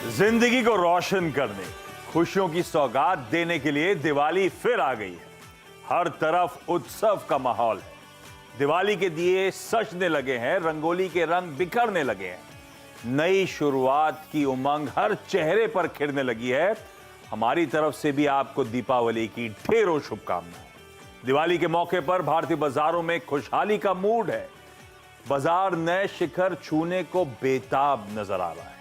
जिंदगी को रोशन करने, खुशियों की सौगात देने के लिए दिवाली फिर आ गई है। हर तरफ उत्सव का माहौल है। दिवाली के दिए सजने लगे हैं, रंगोली के रंग बिखरने लगे हैं। नई शुरुआत की उमंग हर चेहरे पर खिलने लगी है। हमारी तरफ से भी आपको दीपावली की ढेरों शुभकामनाएं। दिवाली के मौके पर भारतीय बाजारों में खुशहाली का मूड है। बाजार नए शिखर छूने को बेताब नजर आ रहा है।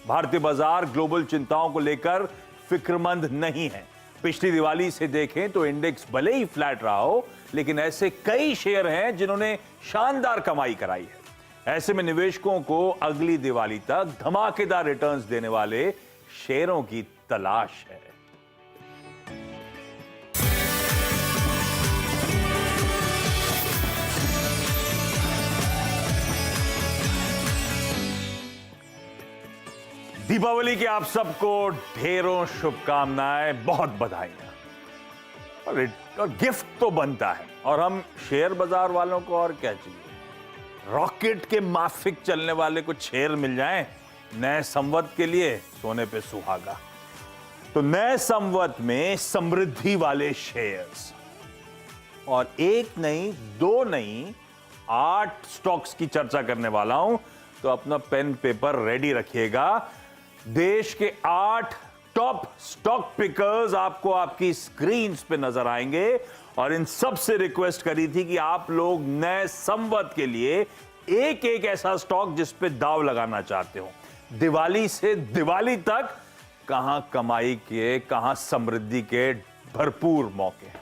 भारतीय बाजार ग्लोबल चिंताओं को लेकर फिक्रमंद नहीं है। पिछली दिवाली से देखें तो इंडेक्स भले ही फ्लैट रहा हो, लेकिन ऐसे कई शेयर हैं जिन्होंने शानदार कमाई कराई है। ऐसे में निवेशकों को अगली दिवाली तक धमाकेदार रिटर्न्स देने वाले शेयरों की तलाश है। दीपावली के आप सबको ढेरों शुभकामनाएं, बहुत बधाइयां। और गिफ्ट तो बनता है, और हम शेयर बाजार वालों को और क्या चाहिए। रॉकेट के माफिक चलने वाले को शेयर मिल जाएं नए संवत के लिए, सोने पे सुहागा। तो नए संवत में समृद्धि वाले शेयर्स, और एक नहीं, दो नहीं, 8 स्टॉक्स की चर्चा करने वाला हूं। तो अपना पेन पेपर रेडी रखिएगा। देश के 8 टॉप स्टॉक पिकर्स आपको आपकी स्क्रीन्स पे नजर आएंगे, और इन सब से रिक्वेस्ट करी थी कि आप लोग नए संवत के लिए एक एक ऐसा स्टॉक जिस पे दाव लगाना चाहते हो। दिवाली से दिवाली तक कहां कमाई के, कहां समृद्धि के भरपूर मौके हैं।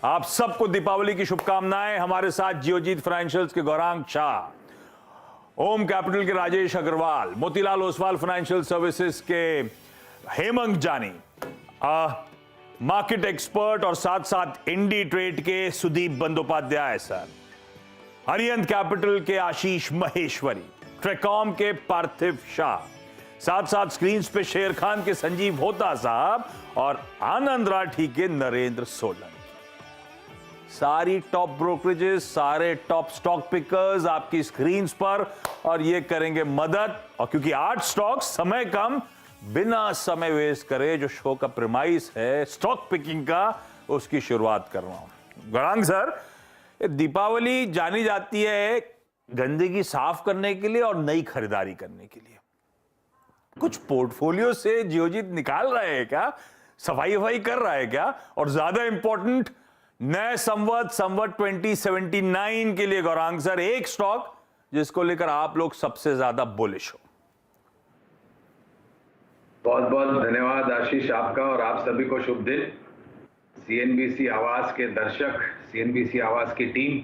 आप सबको दीपावली की शुभकामनाएं। हमारे साथ जियोजीत फाइनेंशियल्स के गौरांग शाह, ओम कैपिटल के राजेश अग्रवाल, मोतीलाल ओसवाल फाइनेंशियल सर्विसेज के हेमंत जानी, मार्केट एक्सपर्ट और साथ साथ इंडी ट्रेड के सुदीप बंदोपाध्याय सर, अरिहंत कैपिटल के आशीष महेश्वरी, ट्रेकॉम के पार्थिव शाह, साथ साथ स्क्रीन पे शेर खान के संजीव होता साहब, और आनंद राठी के नरेंद्र सोलन। सारी टॉप ब्रोकरेजेस, सारे टॉप स्टॉक पिकर्स आपकी स्क्रीन्स पर, और ये करेंगे मदद। और क्योंकि 8 स्टॉक, समय कम, बिना समय वेस्ट करे जो शो का प्रेमाइस है स्टॉक पिकिंग का, उसकी शुरुआत कर रहा हूं। गौरांग सर, दीपावली जानी जाती है गंदगी साफ करने के लिए और नई खरीदारी करने के लिए। कुछ पोर्टफोलियो से जियोजीत निकाल रहे हैं क्या, सफाई वफाई कर रहा है क्या? और ज्यादा इंपॉर्टेंट, नए संवत 2079 के लिए गौरांग सर, एक स्टॉक जिसको लेकर आप लोग सबसे ज्यादा बुलिश हो। बहुत बहुत धन्यवाद आशीष आपका, और आप सभी को शुभ दिन। सीएनबीसी आवाज के दर्शक, सीएनबीसी आवाज की टीम,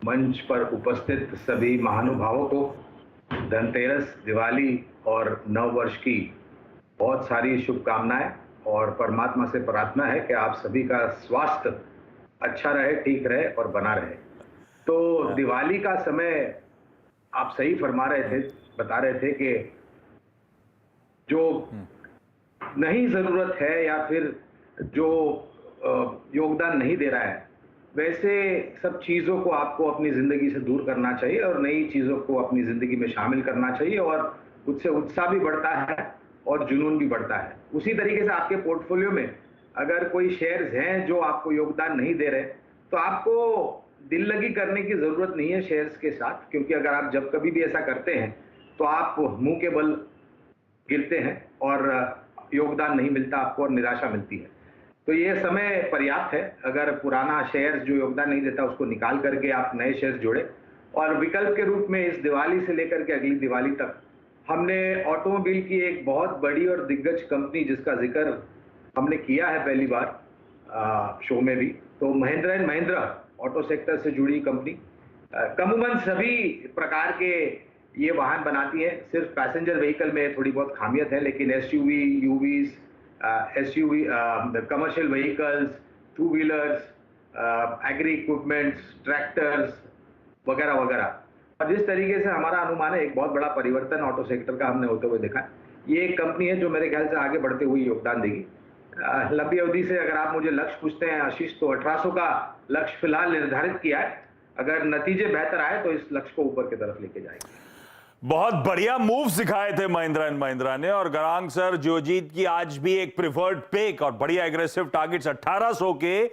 मंच पर उपस्थित सभी महानुभावों को धनतेरस, दिवाली और नव वर्ष की बहुत सारी शुभकामनाएं, और परमात्मा से प्रार्थना है कि आप सभी का स्वास्थ्य अच्छा रहे, ठीक रहे और बना रहे। तो दिवाली का समय आप सही फरमा रहे थे, बता रहे थे कि जो नहीं जरूरत है या फिर जो योगदान नहीं दे रहा है, वैसे सब चीजों को आपको अपनी जिंदगी से दूर करना चाहिए और नई चीजों को अपनी जिंदगी में शामिल करना चाहिए, और उससे उत्साह भी बढ़ता है और जुनून भी बढ़ता है। उसी तरीके से आपके पोर्टफोलियो में अगर कोई शेयर्स हैं जो आपको योगदान नहीं दे रहे, तो आपको दिल लगी करने की जरूरत नहीं है शेयर्स के साथ, क्योंकि अगर आप जब कभी भी ऐसा करते हैं तो आप मुंह के बल गिरते हैं और योगदान नहीं मिलता आपको और निराशा मिलती है। तो ये समय पर्याप्त है। अगर पुराना शेयर्स जो योगदान नहीं देता उसको निकाल करके आप नए शेयर्स जोड़े, और विकल्प के रूप में इस दिवाली से लेकर के अगली दिवाली तक हमने ऑटोमोबाइल की एक बहुत बड़ी और दिग्गज कंपनी जिसका जिक्र हमने किया है पहली बार शो में भी, तो Mahindra and Mahindra auto sector से जुड़ी कंपनी अमूमन सभी प्रकार के ये वाहन बनाती है। सिर्फ पैसेंजर व्हीकल में थोड़ी बहुत खामियत है, लेकिन SUV, UVs, SUV, commercial vehicles, 2 wheelers, agri equipments, tractors वगैरह वगैरह। और जिस तरीके से हमारा अनुमान है, एक बहुत बड़ा परिवर्तन ऑटो सेक्टर का हमने होते हुए देखा। ये एक कंपनी है जो मेरे ख्याल से आगे बढ़ते हुए योगदान देगी। लंबी अवधि से अगर आप मुझे लक्ष्य पूछते हैं आशीष, तो 1800 का लक्ष्य फिलहाल निर्धारित किया है। अगर नतीजे बेहतर आए तो इस लक्ष्य को ऊपर की तरफ लेके जाएंगे। बहुत बढ़िया मूव सिखाए थे महिंद्रा एंड महिंद्रा ने, और गरांग सर जियोजीत की आज भी एक प्रिफर्ड पिक और बढ़िया एग्रेसिव टारगेट्स 1800 के,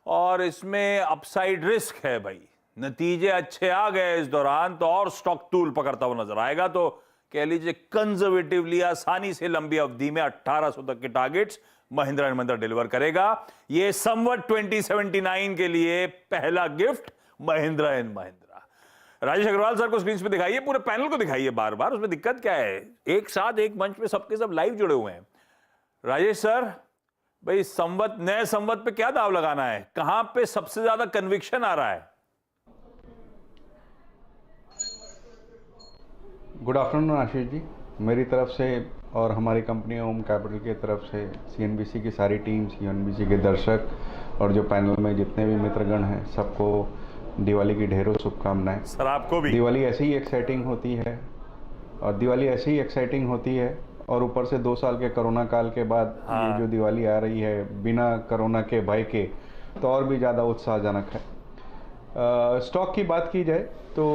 और इसमें अपसाइड रिस्क है भाई। नतीजे अच्छे आ गए इस दौरान तो और स्टॉक टूल पकड़ता हुआ नजर आएगा। तो कह लीजिए कंजर्वेटिवली आसानी से लंबी अवधि में 1800 तक के targets Mahindra and Mahindra deliver करेगा। ये संवत 2079 के लिए पहला gift Mahindra and Mahindra. Rajesh Agarwal sir को स्क्रीन पे दिखाइए, पूरे पैनल को दिखाइए बार बार। उसमें दिक्कत क्या है, एक साथ एक मंच पे सबके सब लाइव जुड़े हुए हैं। राजेश सर भाई, संवत नए संवत पे क्या दाव लगाना है, कहां पे सबसे ज्यादा कन्विक्शन आ रहा है? गुड आफ्टरनून आशीष जी, मेरी तरफ से और हमारी कंपनी ओम कैपिटल की तरफ से सीएनबीसी की सारी टीम, सीएनबीसी के दर्शक और जो पैनल में जितने भी मित्रगण हैं, सबको दिवाली की ढेरों शुभकामनाएं। सर आपको भी। दिवाली ऐसे ही एक्साइटिंग होती है, और दिवाली ऐसे ही एक्साइटिंग होती है, और ऊपर से 2 साल के कोरोना काल के बाद ये जो दिवाली आ रही है बिना कोरोना के भय के, तो और भी ज़्यादा उत्साहजनक है। स्टॉक की बात की जाए तो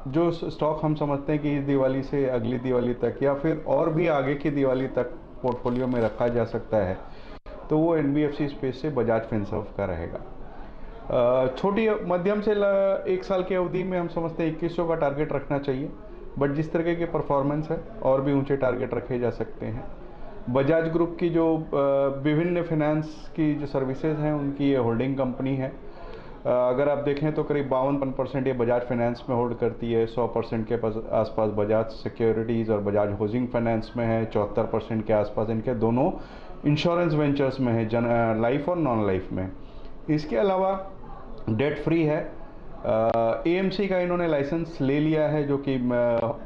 जो स्टॉक हम समझते हैं कि इस दिवाली से अगली दिवाली तक या फिर और भी आगे की दिवाली तक पोर्टफोलियो में रखा जा सकता है, तो वो एनबीएफसी स्पेस से बजाज फिनसर्व का रहेगा। छोटी मध्यम से 1 साल की अवधि में हम समझते हैं 2100 का टारगेट रखना चाहिए, बट जिस तरीके की परफॉर्मेंस है और भी ऊंचे टारगेट रखे जा सकते हैं। बजाज ग्रुप की जो विभिन्न फाइनेंस की जो सर्विसेज हैं, उनकी ये होल्डिंग कंपनी है। अगर आप देखें तो करीब 52% ये बजाज फाइनेंस में होल्ड करती है, 100% के आसपास बजाज सिक्योरिटीज़ और बजाज हाउसिंग फाइनेंस में है, 74% के आसपास इनके दोनों इंश्योरेंस वेंचर्स में है, लाइफ और नॉन लाइफ में। इसके अलावा डेट फ्री है। एएमसी का इन्होंने लाइसेंस ले लिया है, जो कि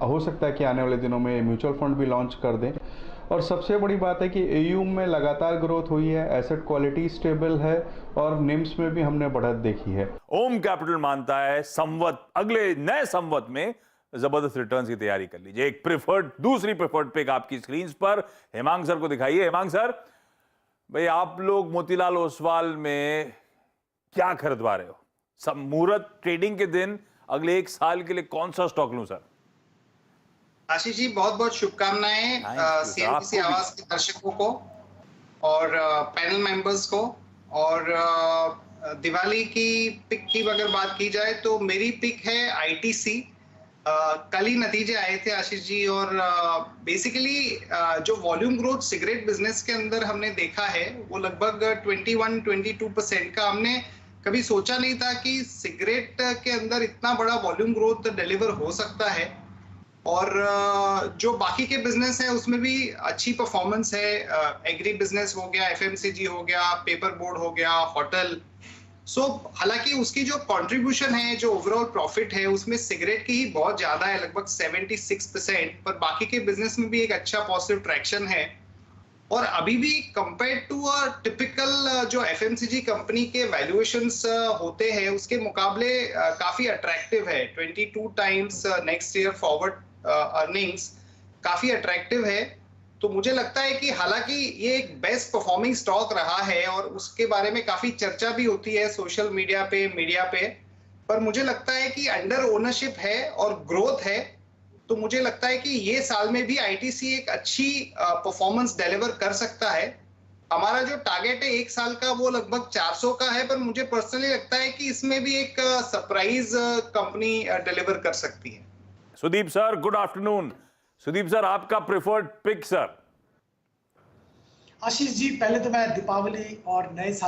हो सकता है कि आने वाले दिनों में म्यूचुअल फंड भी लॉन्च कर दें। और सबसे बड़ी बात है कि एयूएम में लगातार ग्रोथ हुई है, एसेट क्वालिटी स्टेबल है, और निम्स में भी हमने बढ़त देखी है। ओम कैपिटल मानता है संवत, अगले नए संवत में जबरदस्त रिटर्न्स की तैयारी कर लीजिए। एक प्रेफर्ड, दूसरी प्रेफर्ड पिक आपकी स्क्रीन पर, हेमांग सर को दिखाइए। हेमांग सर भाई, आप लोग मोतीलाल ओसवाल में क्या खरीदवा रहे हो? मुहूर्त ट्रेडिंग के दिन अगले 1 साल के लिए कौन सा स्टॉक लूं सर? आशीष जी, बहुत बहुत शुभकामनाएं सीएनबीसी आवाज के दर्शकों को और पैनल मेंबर्स को। और दिवाली की पिक की अगर बात की जाए तो मेरी पिक है आईटीसी। कल ही नतीजे आए थे आशीष जी, और बेसिकली जो वॉल्यूम ग्रोथ सिगरेट बिजनेस के अंदर हमने देखा है वो लगभग 21-22% का। हमने कभी सोचा नहीं था कि सिगरेट के अंदर इतना बड़ा वॉल्यूम ग्रोथ डिलीवर हो सकता है। और जो बाकी के बिजनेस है उसमें भी अच्छी परफॉर्मेंस है। एग्री बिजनेस हो गया, एफएमसीजी हो गया, पेपर बोर्ड हो गया, होटल। हालांकि उसकी जो कंट्रीब्यूशन है, जो ओवरऑल प्रॉफिट है, उसमें सिगरेट की ही बहुत ज्यादा है, लगभग 76%, पर बाकी के बिजनेस में भी एक अच्छा पॉजिटिव ट्रैक्शन है। और अभी भी कंपेयर टू अ टिपिकल जो एफएमसीजी कंपनी के वैल्यूएशंस होते हैं उसके मुकाबले काफी अट्रैक्टिव है। 22 times next year forward earnings काफी अट्रैक्टिव है। तो मुझे लगता है कि हालांकि ये एक बेस्ट परफॉर्मिंग स्टॉक रहा है और उसके बारे में काफी चर्चा भी होती है सोशल मीडिया पे, मीडिया पे, पर मुझे लगता है कि अंडर ओनरशिप है और ग्रोथ है। तो मुझे लगता है कि ये साल में भी आईटीसी एक अच्छी परफॉर्मेंस डिलीवर कर सकता है। हमारा जो टारगेट है 1 साल का वो लगभग 400 का है, पर मुझे पर्सनली लगता है कि इसमें भी एक सरप्राइज कंपनी डिलीवर कर सकती है। Sudeep sir, good afternoon. Sudeep sir, आपका preferred pick sir. Ashish ji, पहले तो मैं दीपावली और नए साल